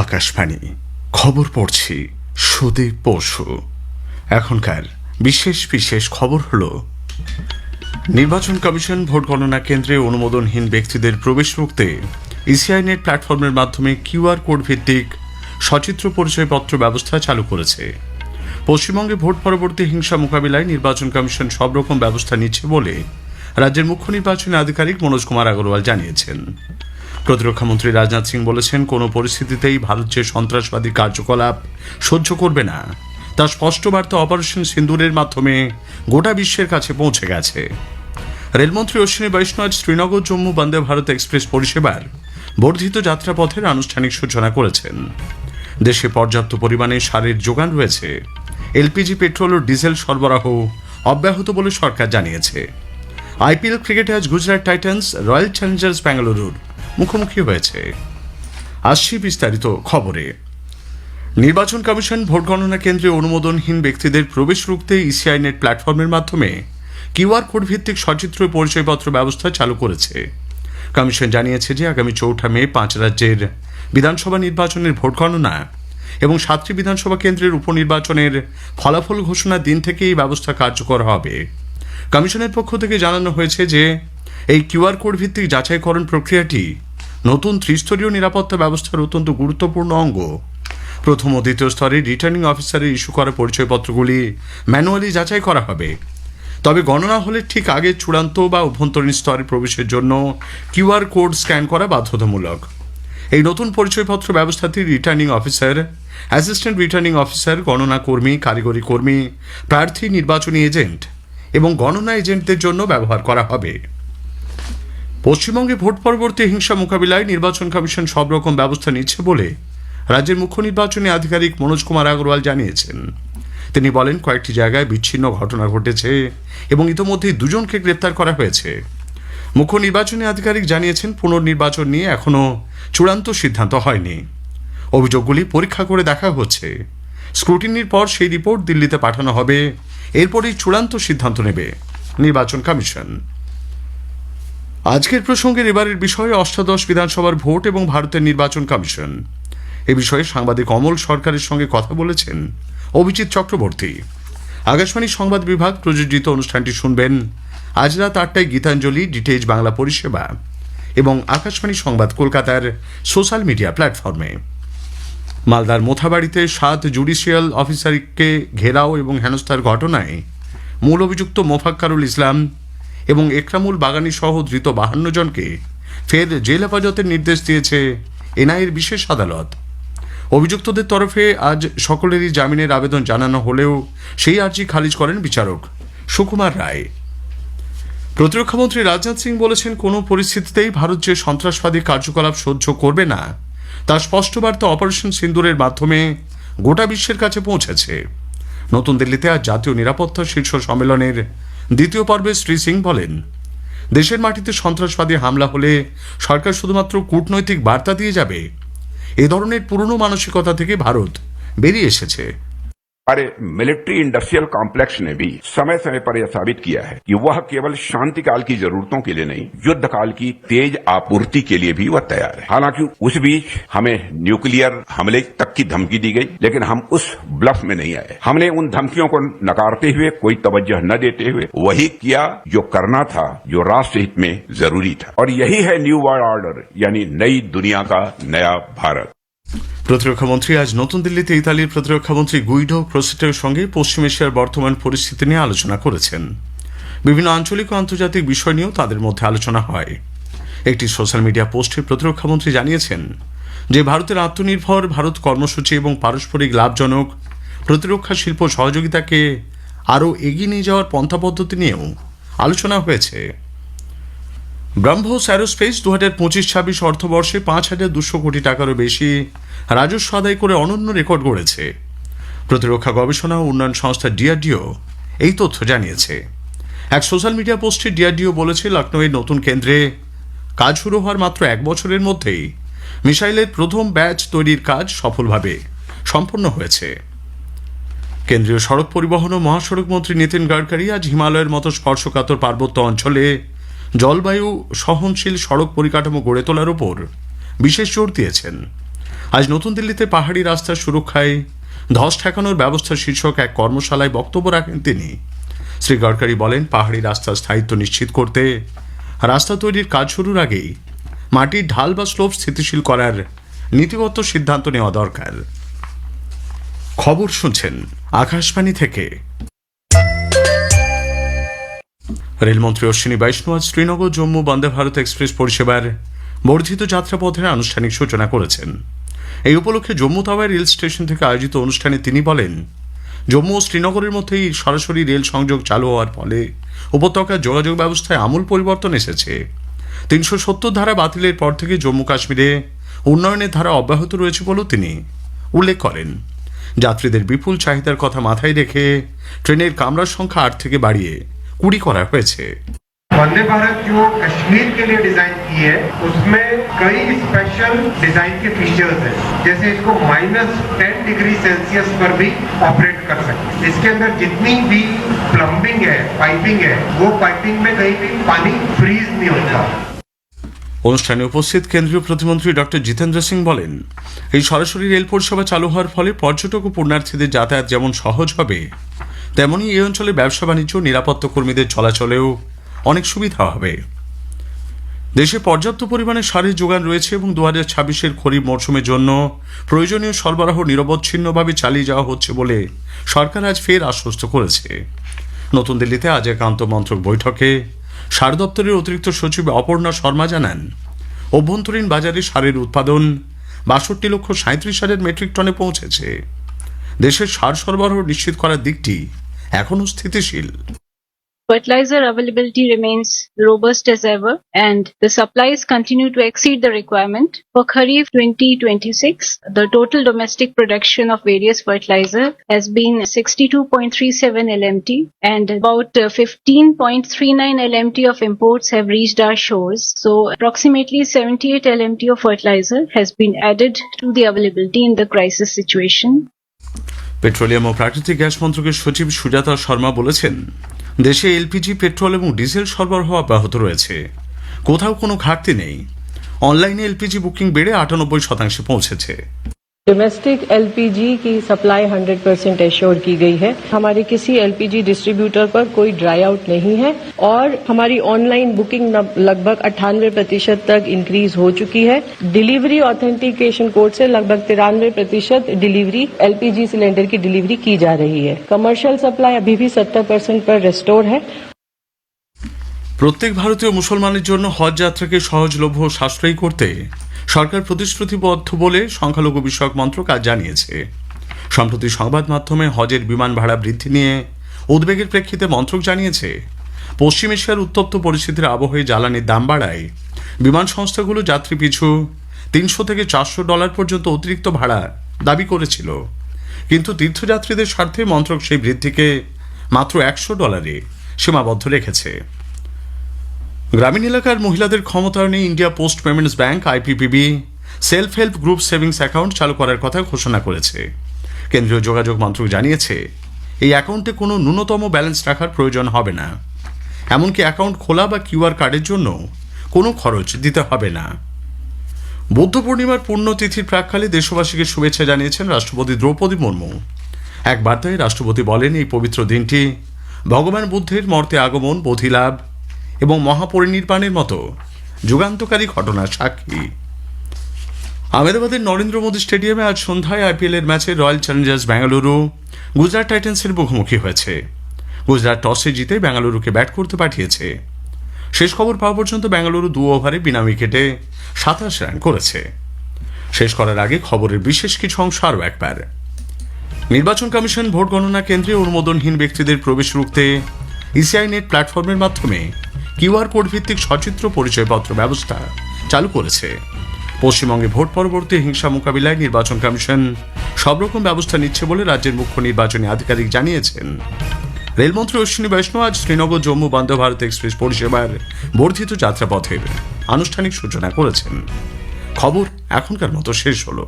আকাশবাণী খবর পড়ছি সুদীপ বসু। এখনকার বিশেষ বিশেষ খবর হল, নির্বাচন কমিশন ভোট গণনা কেন্দ্রে অনুমোদনহীন ব্যক্তিদের প্রবেশ রুখতে ইসিআই নেট প্ল্যাটফর্মের মাধ্যমে কিউআর কোড ভিত্তিক সচিত্র পরিচয়পত্র ব্যবস্থা চালু করেছে। পশ্চিমবঙ্গে ভোট পরবর্তী হিংসা মোকাবিলায় নির্বাচন কমিশন সব রকম ব্যবস্থা নিচ্ছে বলে রাজ্যের মুখ্য নির্বাচনী আধিকারিক মনোজ কুমার আগরওয়াল জানিয়েছেন। প্রতিরক্ষামন্ত্রী রাজনাথ সিং বলেছেন, কোনো পরিস্থিতিতেই ভারত যে সন্ত্রাসবাদী কার্যকলাপ সহ্য করবে না, তা স্পষ্ট বার্তা অপারেশন সিন্দুরের মাধ্যমে গোটা বিশ্বের কাছে পৌঁছে গেছে। রেলমন্ত্রী অশ্বিনী বৈষ্ণব শ্রীনগর জম্মু বন্দে ভারত এক্সপ্রেস পরিষেবার বর্ধিত যাত্রাপথের আনুষ্ঠানিক সূচনা করেছেন। দেশে পর্যাপ্ত পরিমাণে সারের যোগান রয়েছে। এলপিজি, পেট্রোল ও ডিজেল সরবরাহ অব্যাহত বলে সরকার জানিয়েছে। আইপিএল ক্রিকেটে আজ গুজরাট টাইটান্স রয়্যাল চ্যালেঞ্জার্স ব্যাঙ্গালুরুর মুখোমুখি হয়েছে। আসছি বিস্তারিত খবরে। নির্বাচন কমিশন ভোট গণনা কেন্দ্রে অনুমোদনহীন ব্যক্তিদের প্রবেশ রুখতে ইসিআই নেট প্ল্যাটফর্মের মাধ্যমে কিউআর কোড ভিত্তিক সচিত্র পরিচয়পত্র ব্যবস্থা চালু করেছে। কমিশন জানিয়েছে যে আগামী 4 মে 5 রাজ্যের বিধানসভা নির্বাচনের ভোট গণনা এবং 7টি বিধানসভা কেন্দ্রের উপনির্বাচনের ফলাফল ঘোষণার দিন থেকে এই ব্যবস্থা কার্যকর হবে। কমিশনের পক্ষ থেকে জানানো হয়েছে যে এই কিউআর কোড ভিত্তিক যাচাইকরণ প্রক্রিয়াটি নতুন ত্রিস্তরীয় নিরাপত্তা ব্যবস্থার অত্যন্ত গুরুত্বপূর্ণ অঙ্গ। প্রথম ও দ্বিতীয় স্তরে রিটার্নিং অফিসারের ইস্যু করা পরিচয়পত্রগুলি ম্যানুয়ালি যাচাই করা হবে। তবে গণনা হলে ঠিক আগে চূড়ান্ত বা অভ্যন্তরীণ স্তরে প্রবেশের জন্য কিউআর কোড স্ক্যান করা বাধ্যতামূলক। এই নতুন পরিচয়পত্র ব্যবস্থাটি returning officer, assistant returning officer, গণনা কর্মী, কারিগরি কর্মী, প্রার্থী, নির্বাচনী এজেন্ট এবং গণনা এজেন্টদের জন্য ব্যবহার করা হবে। পশ্চিমবঙ্গে ভোট পরবর্তী হিংসা মোকাবিলায় নির্বাচন কমিশন সব রকম ব্যবস্থা নিচ্ছে বলে রাজ্যের মুখ্য নির্বাচনী আধিকারিক মনোজ কুমার আগরওয়াল জানিয়েছেন। তিনি বলেন, কয়েকটি জায়গায় বিচ্ছিন্ন ঘটনা ঘটেছে এবং ইতোমধ্যেই 2 জনকে গ্রেপ্তার করা হয়েছে। মুখ্য নির্বাচনী আধিকারিক জানিয়েছেন, পুনর্নির্বাচন নিয়ে এখনও চূড়ান্ত সিদ্ধান্ত হয়নি। অভিযোগগুলি পরীক্ষা করে দেখা হচ্ছে। স্ক্রুটিনির পর সেই রিপোর্ট দিল্লিতে পাঠানো হবে। এরপরেই চূড়ান্ত সিদ্ধান্ত নেবে নির্বাচন কমিশন। আজকের প্রসঙ্গের এবারের বিষয়ে অষ্টাদশ বিধানসভার ভোট এবং ভারতের নির্বাচন কমিশন। এ বিষয়ে সাংবাদিক অমল সরকারের সঙ্গে কথা বলেছেন অভিজিৎ চক্রবর্তী। আকাশবাণী সংবাদ বিভাগ প্রযোজিত অনুষ্ঠানটি শুনবেন আজ রাত 8টায় গীতাঞ্জলি, ডিটেইলস বাংলা পরিষেবা এবং আকাশবাণী সংবাদ কলকাতার সোশ্যাল মিডিয়া প্ল্যাটফর্মে। মালদার মোথাবাড়িতে 7 জুডিশিয়াল অফিসারকে ঘেরাও এবং হেনস্থার ঘটনায় মূল অভিযুক্ত মোফাক্কারুল ইসলাম এবং একরামুল বাগানি সহ ধৃত 52 জনকে ফের জেল হেফাজতের নির্দেশ দিয়েছে এনআইএর বিশেষ আদালত। অভিযুক্তদের তরফে আজ সকলেরই জামিনের আবেদন জানানো হলেও সেই আর্জি খারিজ করেন বিচারক সুকুমার রায়। প্রতিরক্ষামন্ত্রী রাজনাথ সিং বলেছেন, কোনো পরিস্থিতিতেই ভারত যে সন্ত্রাসবাদী কার্যকলাপ সহ্য করবে না, তা স্পষ্ট বার্তা অপারেশন সিন্দুরের মাধ্যমে গোটা বিশ্বের কাছে পৌঁছেছে। নতুন দিল্লিতে আজ জাতীয় নিরাপত্তা শীর্ষ সম্মেলনের 2য় পর্বে শ্রী সিং বলেন, দেশের মাটিতে সন্ত্রাসবাদী হামলা হলে সরকার শুধুমাত্র কূটনৈতিক বার্তা দিয়ে যাবে, এ ধরনের পুরনো মানসিকতা থেকে ভারত বেরিয়ে এসেছে। हमारे मिलिट्री इंडस्ट्रियल कॉम्प्लेक्स ने भी समय समय पर यह साबित किया है कि वह केवल शांति काल की जरूरतों के लिए नहीं, युद्ध काल की तेज आपूर्ति के लिए भी वह तैयार है। हालांकि उस बीच हमें न्यूक्लियर हमले तक की धमकी दी गई, लेकिन हम उस ब्लफ में नहीं आए। हमने उन धमकियों को नकारते हुए, कोई तवज्जो न देते हुए वही किया जो करना था, जो राष्ट्र हित में जरूरी था। और यही है न्यू वर्ल्ड ऑर्डर, यानी नई दुनिया का नया भारत। প্রতিরক্ষামন্ত্রী আজ নতুন দিল্লিতে ইতালির প্রতিরক্ষামন্ত্রী গুইডো ক্রোসেটের সঙ্গে পশ্চিম এশিয়ার বর্তমান পরিস্থিতি নিয়ে আলোচনা করেছেন। বিভিন্ন আঞ্চলিক ও আন্তর্জাতিক বিষয় নিয়েও তাদের মধ্যে আলোচনা হয়। একটি সোশ্যাল মিডিয়া পোস্টে প্রতিরক্ষামন্ত্রী জানিয়েছেন যে ভারতের আত্মনির্ভর ভারত কর্মসূচি এবং পারস্পরিক লাভজনক প্রতিরক্ষা শিল্প সহযোগিতাকে আরও এগিয়ে নিয়ে যাওয়ার পন্থা পদ্ধতি নিয়েও আলোচনা হয়েছে। ব্রহ্মোস অ্যারোস্পেস 2025-26 অর্থবর্ষে 5,200 কোটি টাকারও বেশি রাজস্ব আদায় করে অনন্য রেকর্ড গড়েছে। প্রতিরক্ষা গবেষণা ও উন্নয়ন সংস্থা ডিআরডিও এই তথ্য জানিয়েছে। এক সোশ্যাল মিডিয়া পোস্টে ডিআরডিও বলেছে, লখনৌয়ের নতুন কেন্দ্রে কাজ শুরু হওয়ার মাত্র 1 বছরের মধ্যেই মিসাইলের প্রথম ব্যাচ তৈরির কাজ সফলভাবে সম্পন্ন হয়েছে। কেন্দ্রীয় সড়ক পরিবহন ও মহাসড়ক মন্ত্রী নীতিন গডকরি আজ হিমালয়ের মতো স্পর্শকাতর পার্বত্য অঞ্চলে জলবায়ু সহনশীল সড়ক পরিকাঠামো গড়ে তোলার উপর বিশেষ জোর দিয়েছেন। আজ নতুন দিল্লিতে পাহাড়ি রাস্তার সুরক্ষায় ধস ঠেকানোর ব্যবস্থা শীর্ষক এক কর্মশালায় বক্তব্য রাখেন তিনি। শ্রী গডকারি বলেন, পাহাড়ি রাস্তার স্থায়িত্ব নিশ্চিত করতে রাস্তা তৈরির কাজ শুরুর আগেই মাটির ঢাল বা স্লোপ স্থিতিশীল করার নীতিগত সিদ্ধান্ত নেওয়া দরকার। খবর শুনছেন আকাশবাণী থেকে। রেলমন্ত্রী অশ্বিনী বৈষ্ণব আজ শ্রীনগর জম্মু বন্দে ভারত এক্সপ্রেস পরিষেবার বর্ধিত যাত্রাপথের আনুষ্ঠানিক সূচনা করেছেন। এই উপলক্ষে জম্মু তাওয়াই রেল স্টেশন থেকে আয়োজিত অনুষ্ঠানে তিনি বলেন, জম্মু ও শ্রীনগরের মধ্যেই সরাসরি রেল সংযোগ চালু হওয়ার ফলে উপত্যকার যোগাযোগ ব্যবস্থায় আমূল পরিবর্তন এসেছে। 370 ধারা বাতিলের পর থেকে জম্মু কাশ্মীরে উন্নয়নের ধারা অব্যাহত রয়েছে বলেও তিনি উল্লেখ করেন। যাত্রীদের বিপুল চাহিদার কথা মাথায় রেখে ট্রেনের কামরার সংখ্যা 8 থেকে বাড়িয়ে 20 করা হয়েছে। वंदे भारत जो कश्मीर के लिए डिजाइन की है उसमें कई स्पेशल डिजाइन के फीचर्स हैं, जैसे इसको -10 डिग्री सेल्सियस पर भी ऑपरेट कर सकते हैं। इसके अंदर जितनी भी प्लम्बिंग है, पाइपिंग है, वो पाइपिंग में कहीं भी पानी फ्रीज नहीं होता। অনুষ্ঠানে উপস্থিত কেন্দ্রীয় প্রতিমন্ত্রী ডক্টর জিতেন্দ্র সিং বলেন, এই সরাসরি রেল পরিষেবা চালু হওয়ার ফলে পর্যটক ও পুণ্যার্থীদের যাতায়াত যেমন সহজ হবে, তেমনি এই অঞ্চলের ব্যবসা বাণিজ্য, নিরাপত্তা কর্মীদের চলাচলেও অনেক সুবিধা হবে। দেশে পর্যাপ্ত পরিমাণে সারের যোগান রয়েছে এবং 2026-এর খরিফ মরশুমের জন্য প্রয়োজনীয় সরবরাহ নিরবচ্ছিন্নভাবে চালিয়ে যাওয়া হচ্ছে বলে সরকার আজ ফের আশ্বস্ত করেছে। নতুন দিল্লিতে আজ এক আন্তঃমন্ত্রক বৈঠকে সার দপ্তরের অতিরিক্ত সচিব অপর্ণা শর্মা জানান, অভ্যন্তরীণ বাজারে সারের উৎপাদন 62,37,000 মেট্রিক টনে পৌঁছেছে। দেশের সার সরবরাহ নিশ্চিত করার দিকটি এখনও স্থিতিশীল। Fertilizer availability remains robust as ever, and the supplies continue to exceed the requirement. For Kharif 2026, the total domestic production of various fertilizer has been 62.37 LMT, and about 15.39 LMT of imports have reached our shores. So approximately 78 LMT of fertilizer has been added to the availability in the crisis situation. Petroleum ও প্রাকৃতিক gas মন্ত্রকের সচিব সুজাতা শর্মা বলেছেন, দেশে LPG, petrol এবং diesel সরবরাহ অব্যাহত রয়েছে, কোথাও কোনো ঘাটতি নেই। অনলাইনে এলপিজি বুকিং বেড়ে 98% পৌঁছেছে। डोमेस्टिक एलपीजी की सप्लाई 100% एश्योर की गई है। हमारे किसी एलपीजी डिस्ट्रीब्यूटर पर कोई ड्राई आउट नहीं है और हमारी ऑनलाइन बुकिंग लगभग 98% तक इंक्रीज हो चुकी है। डिलीवरी ऑथेंटिकेशन कोड से लगभग 93% डिलीवरी एलपीजी सिलेंडर की डिलीवरी की जा रही है। कमर्शियल सप्लाई अभी भी 70% पर रेस्टोर है। প্রত্যেক ভারতীয় মুসলমানের জন্য হজ যাত্রাকে সহজলভ্য ও সাশ্রয়ী করতে সরকার প্রতিশ্রুতিবদ্ধ বলে সংখ্যালঘু বিষয়ক মন্ত্রক আজ জানিয়েছে। সম্প্রতি সংবাদ মাধ্যমে হজের বিমান ভাড়া বৃদ্ধি নিয়ে উদ্বেগের প্রেক্ষিতে মন্ত্রক জানিয়েছে, পশ্চিম এশিয়ার উত্তপ্ত পরিস্থিতির আবহে জ্বালানির দাম বাড়ায় বিমান সংস্থাগুলো যাত্রী পিছু $300 থেকে $400 পর্যন্ত অতিরিক্ত ভাড়া দাবি করেছিল, কিন্তু তীর্থযাত্রীদের স্বার্থে মন্ত্রক সেই বৃদ্ধিকে মাত্র $100 সীমাবদ্ধ রেখেছে। গ্রামীণ এলাকার মহিলাদের ক্ষমতায়নে India post payments bank IPPB self help group savings account চালু করার কথা ঘোষণা করেছে। কেন্দ্রীয় যোগাযোগ মন্ত্রক জানিয়েছে, এই অ্যাকাউন্টে কোনো ন্যূনতম ব্যালেন্স রাখার প্রয়োজন হবে না, এমনকি অ্যাকাউন্ট খোলা বা কিউআর কার্ডের জন্য কোনো খরচ দিতে হবে না। বুদ্ধ পূর্ণিমার পুণ্যতিথির প্রাক্কালে দেশবাসীকে শুভেচ্ছা জানিয়েছেন রাষ্ট্রপতি দ্রৌপদী মুর্মু। এক বার্তায় রাষ্ট্রপতি বলেন, এই পবিত্র দিনটি ভগবান বুদ্ধের মর্তে আগমন, বোধিলাভ এবং মহাপরিনির্বাণের মতো যুগান্তকারী ঘটনার সাক্ষী। আহমেদাবাদের নরেন্দ্র মোদী স্টেডিয়ামে আজ সন্ধ্যায় আইপিএল এর ম্যাচে রয়্যাল চ্যালেঞ্জার্স বেঙ্গালুরু গুজরাট টাইটান্সের মুখোমুখি হয়েছে। গুজরাট টসে জিতে বেঙ্গালুরুকে ব্যাট করতে পাঠিয়েছে। শেষ খবর পাওয়া পর্যন্ত বেঙ্গালুরু 2 ওভারে বিনা উইকেটে 27 রান করেছে। শেষ করার আগে খবরের বিশেষ কিছু অংশ আরও একবার। নির্বাচন কমিশন ভোট গণনা কেন্দ্রে অনুমোদনহীন ব্যক্তিদের প্রবেশ রুখতে ইসিআই নেট প্ল্যাটফর্মের মাধ্যমে কিউআর কোড ভিত্তিক সচিত্র পরিচয়পত্র ব্যবস্থা চালু করেছে। পশ্চিমবঙ্গে ভোট পরবর্তী হিংসা মোকাবিলায় নির্বাচন কমিশন সব রকম ব্যবস্থা নিচ্ছে বলে রাজ্যের মুখ্য নির্বাচনী আধিকারিক জানিয়েছেন। রেলমন্ত্রী অশ্বিনী বৈষ্ণব আজ শ্রীনগর জম্মু বন্দে ভারত এক্সপ্রেস পরিষেবার বর্ধিত যাত্রাপথের আনুষ্ঠানিক সূচনা করেছেন। খবর এখনকার মতো শেষ হলো।